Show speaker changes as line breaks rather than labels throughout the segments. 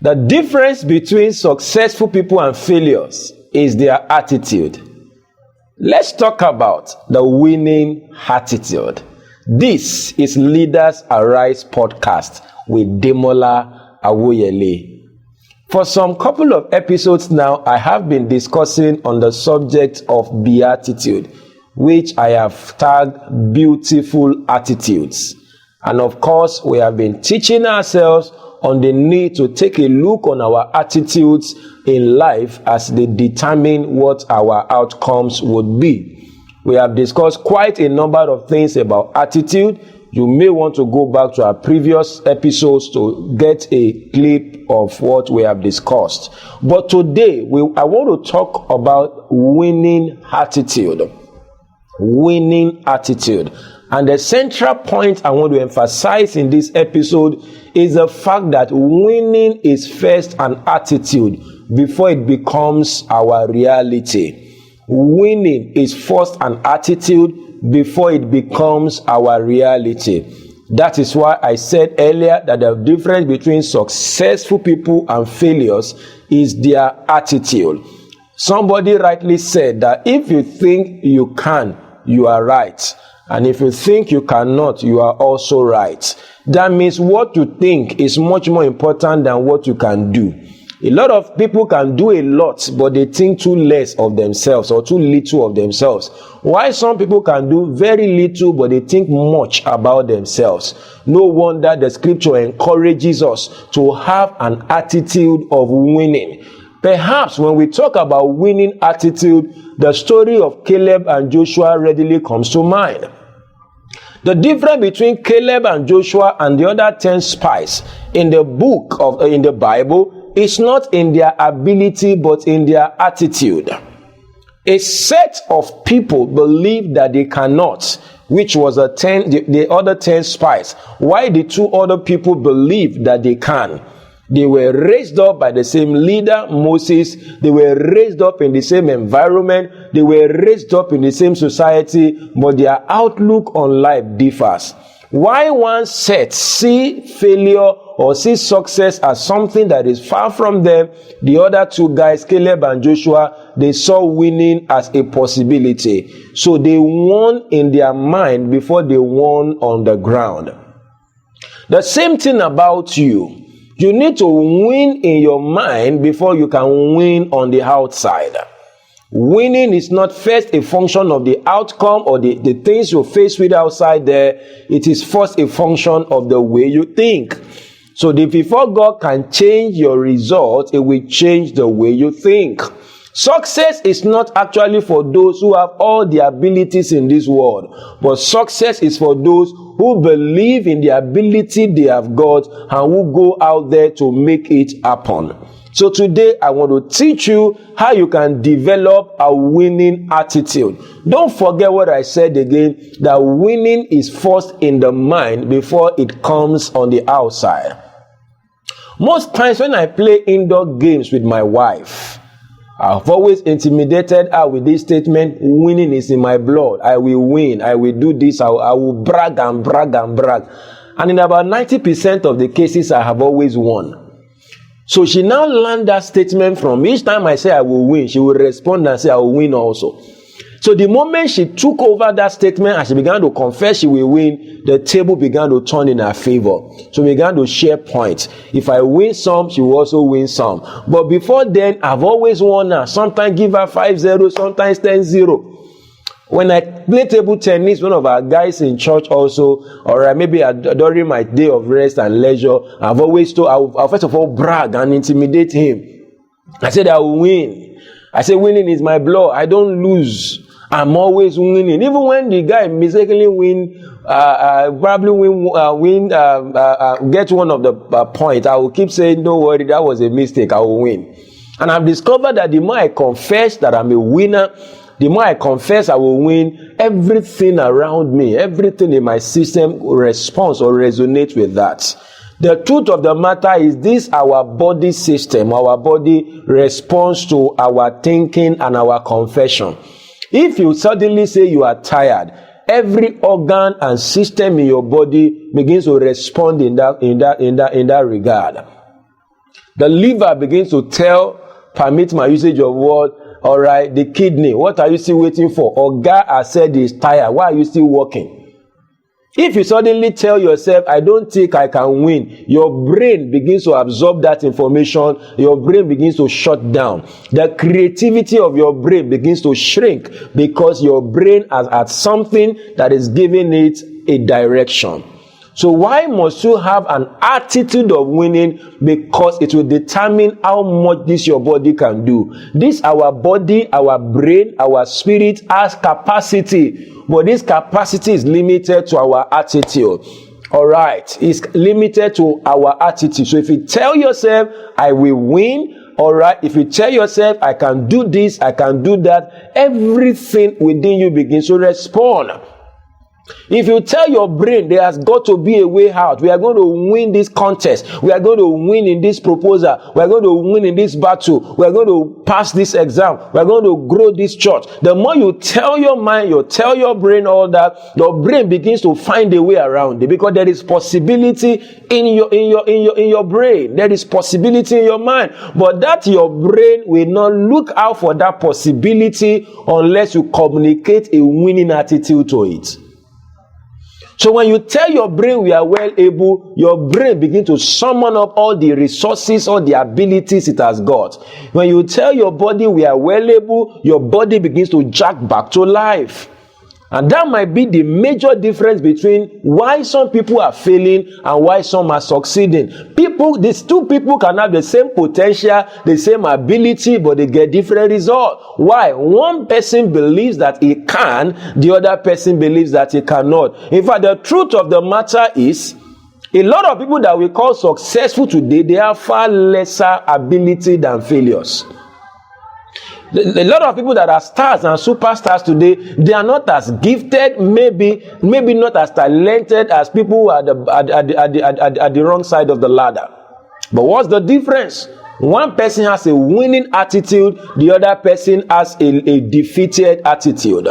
The difference between successful people and failures is their attitude. Let's talk about the winning attitude. This is Leaders Arise podcast with Demola Awoyele. For some couple of episodes now, I have been discussing on the subject of beatitude, which I have tagged beautiful attitudes. And of course, we have been teaching ourselves on the need to take a look on our attitudes in life as they determine what our outcomes would be. We have discussed quite a number of things about attitude. You may want to go back to our previous episodes to get a clip of what we have discussed. But today, I want to talk about winning attitude. Winning attitude. And the central point I want to emphasize in this episode is the fact that winning is first an attitude before it becomes our reality. Winning is first an attitude before it becomes our reality. That is why I said earlier that the difference between successful people and failures is their attitude. Somebody rightly said that if you think you can, you are right. And if you think you cannot, you are also right. That means what you think is much more important than what you can do. A lot of people can do a lot, but they think too less of themselves or too little of themselves. While some people can do very little, but they think much about themselves. No wonder the scripture encourages us to have an attitude of winning. Perhaps when we talk about winning attitude, the story of Caleb and Joshua readily comes to mind. The difference between Caleb and Joshua and the other 10 spies in the Bible is not in their ability but in their attitude. A set of people believed that they cannot, which was the other 10 spies. Why the 2 other people believed that they can? They were raised up by the same leader, Moses. They were raised up in the same environment. They were raised up in the same society, but their outlook on life differs. Why one set see failure or see success as something that is far from them, the other 2 guys, Caleb and Joshua, they saw winning as a possibility. So they won in their mind before they won on the ground. The same thing about you. You need to win in your mind before you can win on the outside. Winning is not first a function of the outcome or the things you face with outside there. It is first a function of the way you think. So before God can change your result, it will change the way you think. Success is not actually for those who have all the abilities in this world, but success is for those who believe in the ability they have got and who go out there to make it happen. So today I want to teach you how you can develop a winning attitude. Don't forget what I said again, that winning is first in the mind before it comes on the outside. Most times when I play indoor games with my wife, I've always intimidated her with this statement: winning is in my blood. I will win. I will do this. I will brag and brag and brag. And in about 90% of the cases, I have always won. So she now learned that statement from each time I say I will win, she will respond and say I will win also. So the moment she took over that statement and she began to confess she will win, the table began to turn in her favor. So we began to share points. If I win some, she will also win some. But before then, I've always won her. Sometimes give her 5-0, sometimes 10-0. When I play table tennis, one of our guys in church also, or maybe during my day of rest and leisure, I've always told, I'll first of all brag and intimidate him. I said I will win. I say winning is my blood. I don't lose. I'm always winning. Even when the guy mistakenly get one of the points, I will keep saying, don't worry, that was a mistake, I will win. And I've discovered that the more I confess that I'm a winner, the more I confess I will win, everything around me, everything in my system responds or resonates with that. The truth of the matter is this: our body system, our body responds to our thinking and our confession. If you suddenly say you are tired, every organ and system in your body begins to respond in that regard. The liver begins to permit my usage of word, all right, the kidney, what are you still waiting for? Oga has said he's tired, why are you still working? If you suddenly tell yourself, I don't think I can win, your brain begins to absorb that information, your brain begins to shut down. The creativity of your brain begins to shrink because your brain has had something that is giving it a direction. So why must you have an attitude of winning? Because it will determine how much this your body can do. This our body, our brain, our spirit has capacity, but this capacity is limited to our attitude. All right, it's limited to our attitude. So if you tell yourself, I will win, all right, if you tell yourself, I can do this, I can do that, everything within you begins to respond. If you tell your brain there has got to be a way out, we are going to win this contest, we are going to win in this proposal, we are going to win in this battle, we are going to pass this exam, we are going to grow this church. The more you tell your mind, you tell your brain all that, your brain begins to find a way around it, because there is possibility in your brain, there is possibility in your mind, but that your brain will not look out for that possibility unless you communicate a winning attitude to it. So when you tell your brain we are well able, your brain begins to summon up all the resources, all the abilities it has got. When you tell your body we are well able, your body begins to jack back to life. And that might be the major difference between why some people are failing and why some are succeeding. These two people can have the same potential, the same ability, but they get different results. Why? One person believes that he can, the other person believes that he cannot. In fact, the truth of the matter is, a lot of people that we call successful today, they have far lesser ability than failures. A lot of people that are stars and superstars today, they are not as gifted, maybe not as talented as people who are at the wrong side of the ladder. But what's the difference? One person has a winning attitude, the other person has a defeated attitude.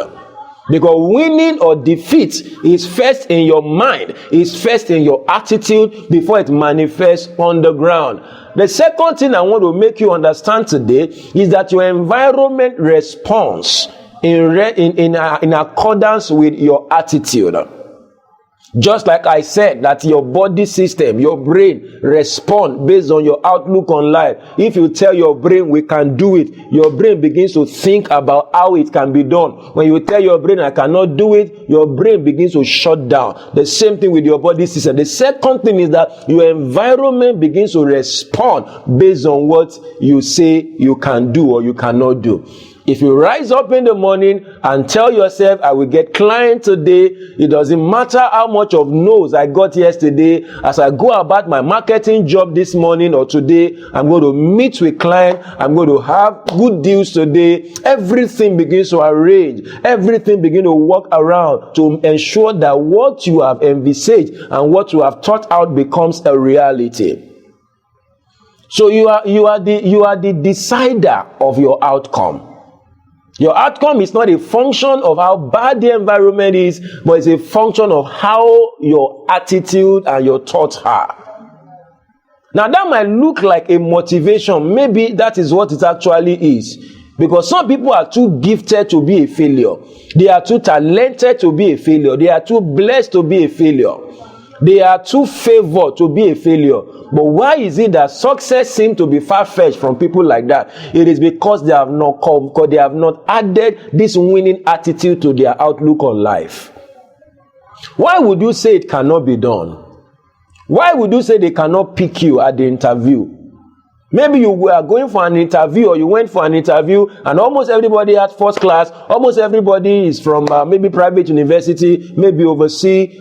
Because winning or defeat is first in your mind, is first in your attitude before it manifests on the ground. The second thing I want to make you understand today is that your environment responds in accordance with your attitude. Just like I said, that your body system, your brain respond based on your outlook on life. If you tell your brain we can do it, your brain begins to think about how it can be done. When you tell your brain I cannot do it, your brain begins to shut down. The same thing with your body system. The second thing is that your environment begins to respond based on what you say you can do or you cannot do. If you rise up in the morning and tell yourself, I will get client today, it doesn't matter how much of no's I got yesterday, as I go about my marketing job this morning or today, I'm going to meet with client, I'm going to have good deals today, everything begins to arrange, everything begins to work around to ensure that what you have envisaged and what you have thought out becomes a reality. So you are the decider of your outcome. Your outcome is not a function of how bad the environment is, but it's a function of how your attitude and your thoughts are. Now that might look like a motivation. Maybe that is what it actually is. Because some people are too gifted to be a failure. They are too talented to be a failure. They are too blessed to be a failure. They are too favored to be a failure. But why is it that success seems to be far-fetched from people like that? It is because they have not added this winning attitude to their outlook on life. Why would you say it cannot be done? Why would you say they cannot pick you at the interview? Maybe you were going for an interview, or you went for an interview, and almost everybody had first class. Almost everybody is from maybe private university, maybe overseas,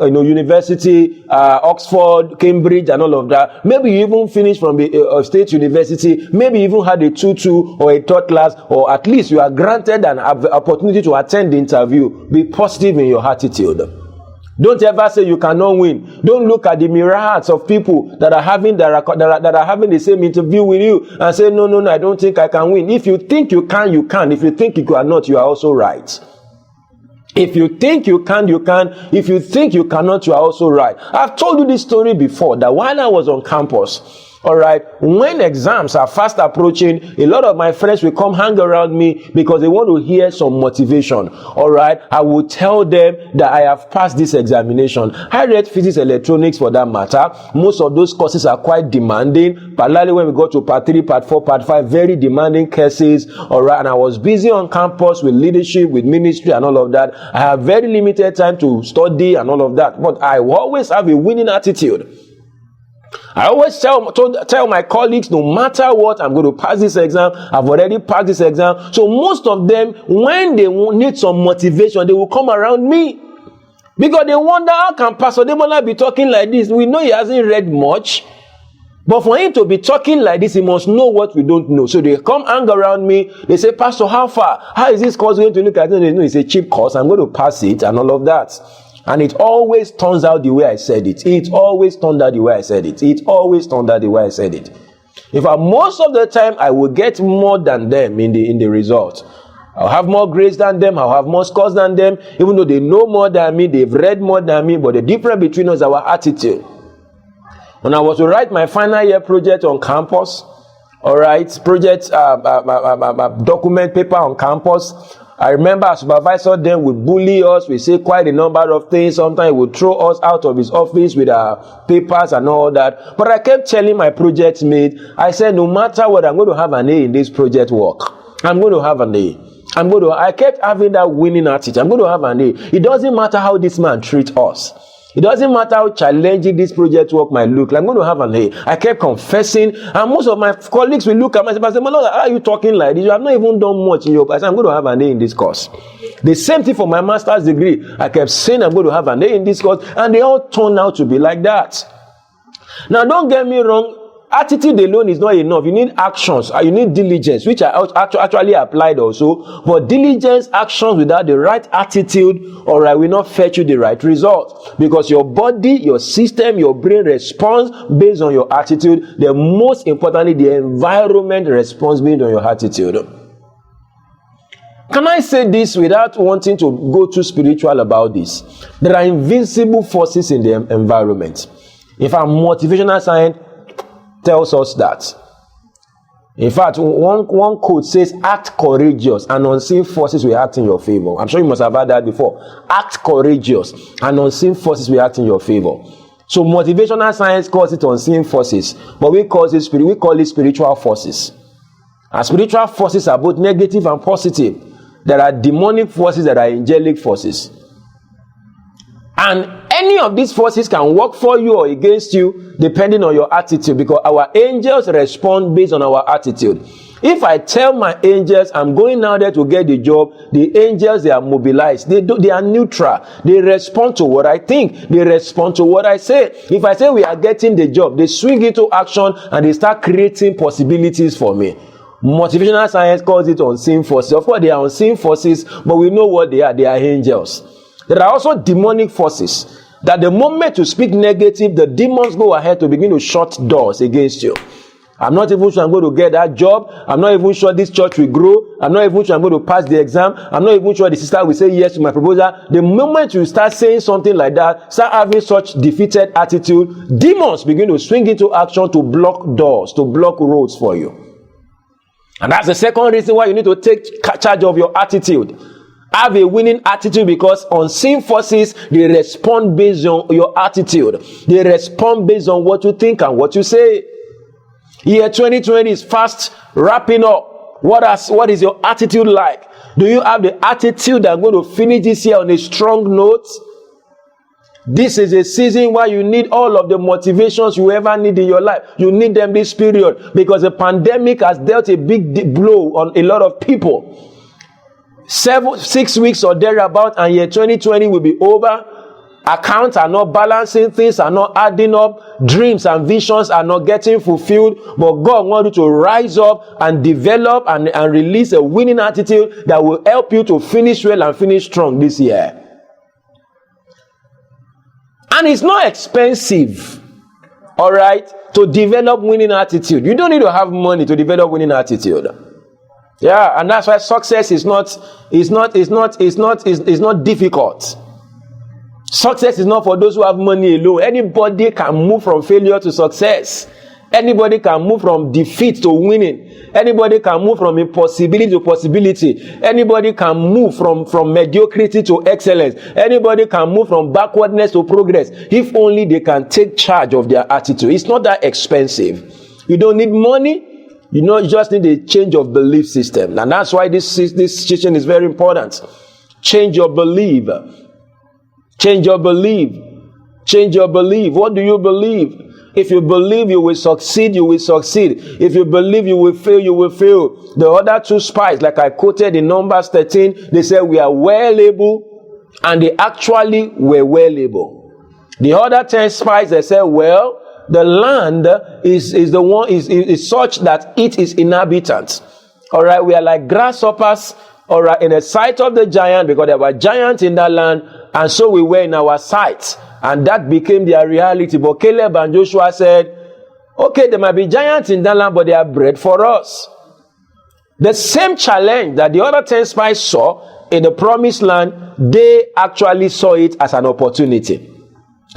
university, Oxford, Cambridge, and all of that. Maybe you even finished from a state university. Maybe you even had a 2-2 or a third class, or at least you are granted an opportunity to attend the interview. Be positive in your attitude. Don't ever say you cannot win. Don't look at the myriads of people that are having the same interview with you and say, no, I don't think I can win. If you think you can, you can. If you think you cannot, you are also right. If you think you can, you can. If you think you cannot, you are also right. I've told you this story before, that while I was on campus, all right, when exams are fast approaching, a lot of my friends will come hang around me because they want to hear some motivation. All right, I will tell them that I have passed this examination. I read physics, electronics for that matter. Most of those courses are quite demanding, particularly when we go to part 3, part 4, part 5, very demanding courses. All right, and I was busy on campus with leadership, with ministry, and all of that. I have very limited time to study and all of that, but I always have a winning attitude. I always tell my colleagues, no matter what, I'm going to pass this exam. I've already passed this exam. So most of them, when they need some motivation, they will come around me. Because they wonder, how can Pastor Demola be talking like this? We know he hasn't read much. But for him to be talking like this, he must know what we don't know. So they come hang around me. They say, Pastor, how far? How is this course going to look at it? They know it's a cheap course. I'm going to pass it and all of that. And it always turns out the way I said it. It always turned out the way I said it. It always turned out the way I said it. In fact, most of the time, I will get more than them in the result. I'll have more grades than them. I'll have more scores than them. Even though they know more than me, they've read more than me. But the difference between us is our attitude. When I was to write my final year project on campus, all right, project document paper on campus, I remember our supervisor then would bully us. We say quite a number of things. Sometimes he would throw us out of his office with our papers and all that. But I kept telling my project mate, I said, no matter what, I'm going to have an A in this project work. I'm going to have an A. I kept having that winning attitude. I'm going to have an A. It doesn't matter how this man treats us. It doesn't matter how challenging this project work might look. I'm going to have an A. I kept confessing, and most of my colleagues will look at me and say, "How are you talking like this? You have not even done much in your class." I'm going to have an A in this course. The same thing for my master's degree. I kept saying I'm going to have an A in this course, and they all turned out to be like that. Now, don't get me wrong. Attitude alone is not enough. You need actions. You need diligence, which I actually applied also. But diligence, actions without the right attitude, all right, will not fetch you the right result. Because your body, your system, your brain responds based on your attitude. Then most importantly, the environment responds based on your attitude. Can I say this without wanting to go too spiritual about this? There are invisible forces in the environment. In fact, motivational science tells us that. In fact, one quote says, act courageous and unseen forces will act in your favor. I'm sure you must have heard that before. Act courageous and unseen forces will act in your favor. So motivational science calls it unseen forces, but we call it spiritual forces. And spiritual forces are both negative and positive. There are demonic forces, there are angelic forces. And any of these forces can work for you or against you depending on your attitude, because our angels respond based on our attitude. If I tell my angels I'm going out there to get the job, the angels, they are mobilized. They are neutral. They respond to what I think. They respond to what I say. If I say we are getting the job, they swing into action and they start creating possibilities for me. Motivational science calls it unseen forces. Of course, they are unseen forces, but we know what they are. They are angels. There are also demonic forces that the moment you speak negative, the demons go ahead to begin to shut doors against you. I'm not even sure I'm going to get that job. I'm not even sure this church will grow. I'm not even sure I'm going to pass the exam. I'm not even sure the sister will say yes to my proposal. The moment you start saying something like that, start having such defeated attitude, demons begin to swing into action to block doors, to block roads for you. And that's the second reason why you need to take charge of your attitude. Have a winning attitude, because unseen forces, they respond based on your attitude. They respond based on what you think and what you say. Year 2020 is fast wrapping up. What is your attitude like? Do you have the attitude that I'm going to finish this year on a strong note? This is a season where you need all of the motivations you ever need in your life. You need them this period because the pandemic has dealt a big blow on a lot of people. 6 weeks or thereabout, and year 2020 will be over. Accounts are not balancing, things are not adding up, dreams and visions are not getting fulfilled. But God wants you to rise up and develop and release a winning attitude that will help you to finish well and finish strong this year. And it's not expensive, all right, to develop winning attitude. You don't need to have money to develop winning attitude. Yeah, and that's why success is not difficult. Success is not for those who have money alone. Anybody can move from failure to success. Anybody can move from defeat to winning. Anybody can move from impossibility to possibility. Anybody can move from mediocrity to excellence. Anybody can move from backwardness to progress. If only they can take charge of their attitude. It's not that expensive. You don't need money. You just need a change of belief system. And that's why this situation is very important. Change your belief. Change your belief. Change your belief. What do you believe? If you believe you will succeed, you will succeed. If you believe you will fail, you will fail. The other two spies, like I quoted in Numbers 13, they said we are well able, and they actually were well able. The other 10 spies, they said, well, the land is such that it is inhabitant. All right, we are like grasshoppers. All right, in the sight of the giant, because there were giants in that land, and so we were in our sight, and that became their reality. But Caleb and Joshua said, okay, there might be giants in that land, but they are bread for us. The same challenge that the other 10 spies saw in the promised land, they actually saw it as an opportunity.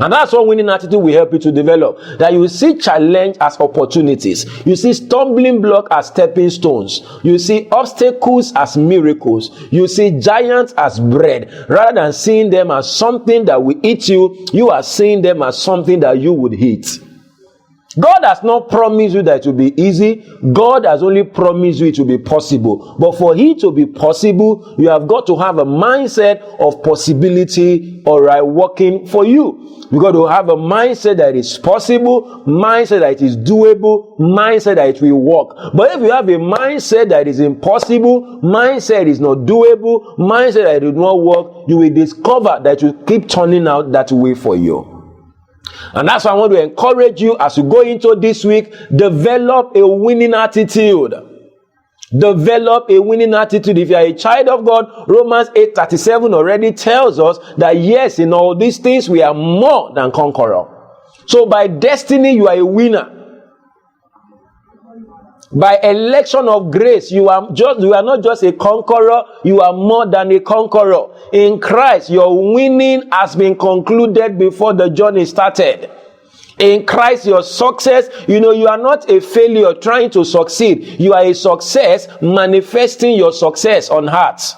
And that's what winning attitude will help you to develop. That you see challenge as opportunities. You see stumbling block as stepping stones. You see obstacles as miracles. You see giants as bread. Rather than seeing them as something that will eat you, you are seeing them as something that you would eat. God has not promised you that it will be easy. God has only promised you it will be possible. But for it to be possible, you have got to have a mindset of possibility, all right, working for you. You got to have a mindset that is possible, mindset that it is doable, mindset that it will work. But if you have a mindset that is impossible, mindset is not doable, mindset that it will not work, you will discover that you keep turning out that way for you. And that's why I want to encourage you as you go into this week, develop a winning attitude. Develop a winning attitude. If you are a child of God, Romans 8:37 already tells us that yes, in all these things we are more than conqueror. So by destiny, you are a winner. By election of grace, you are not just a conqueror, you are more than a conqueror. In Christ, your winning has been concluded before the journey started. In Christ, your success, you are not a failure trying to succeed. You are a success manifesting your success on earth.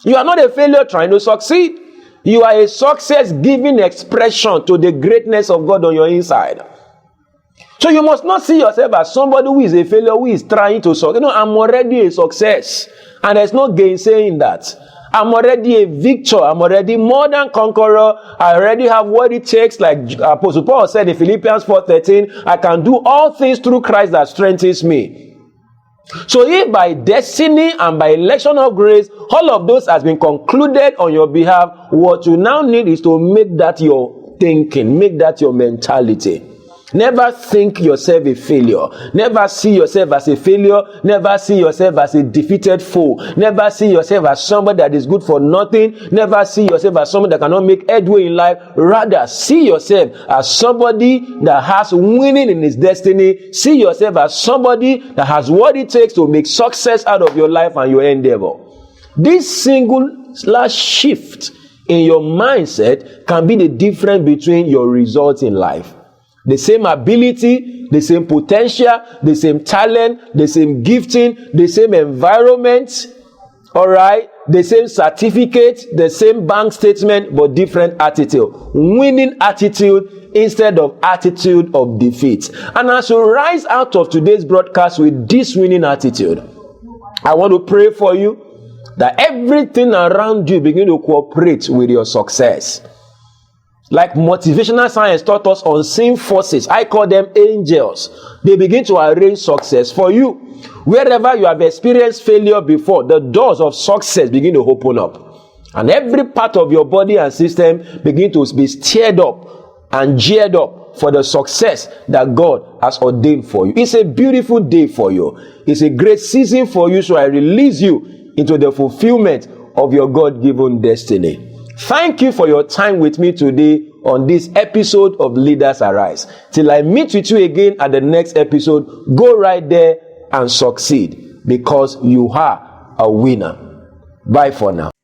You are not a failure trying to succeed. You are a success giving expression to the greatness of God on your inside. So you must not see yourself as somebody who is a failure, who is trying to succeed. I'm already a success. And there's no gainsaying that. I'm already a victor. I'm already more than conqueror. I already have what it takes. Like Apostle Paul said in Philippians 4:13, I can do all things through Christ that strengthens me. So if by destiny and by election of grace, all of those has been concluded on your behalf, what you now need is to make that your thinking, make that your mentality. Never think yourself a failure. Never see yourself as a failure. Never see yourself as a defeated foe. Never see yourself as somebody that is good for nothing. Never see yourself as somebody that cannot make headway in life. Rather, see yourself as somebody that has winning in his destiny. See yourself as somebody that has what it takes to make success out of your life and your endeavor. This singular shift in your mindset can be the difference between your results in life. The same ability, the same potential, the same talent, the same gifting, the same environment, all right, the same certificate, the same bank statement, but different attitude. Winning attitude instead of attitude of defeat. And as you rise out of today's broadcast with this winning attitude, I want to pray for you that everything around you begin to cooperate with your success. Like motivational science taught us, unseen forces, I call them angels. They begin to arrange success for you. Wherever you have experienced failure before, the doors of success begin to open up. And every part of your body and system begin to be stirred up and geared up for the success that God has ordained for you. It's a beautiful day for you. It's a great season for you. So I release you into the fulfillment of your God-given destiny. Thank you for your time with me today on this episode of Leaders Arise. Till I meet with you again at the next episode, go right there and succeed, because you are a winner. Bye for now.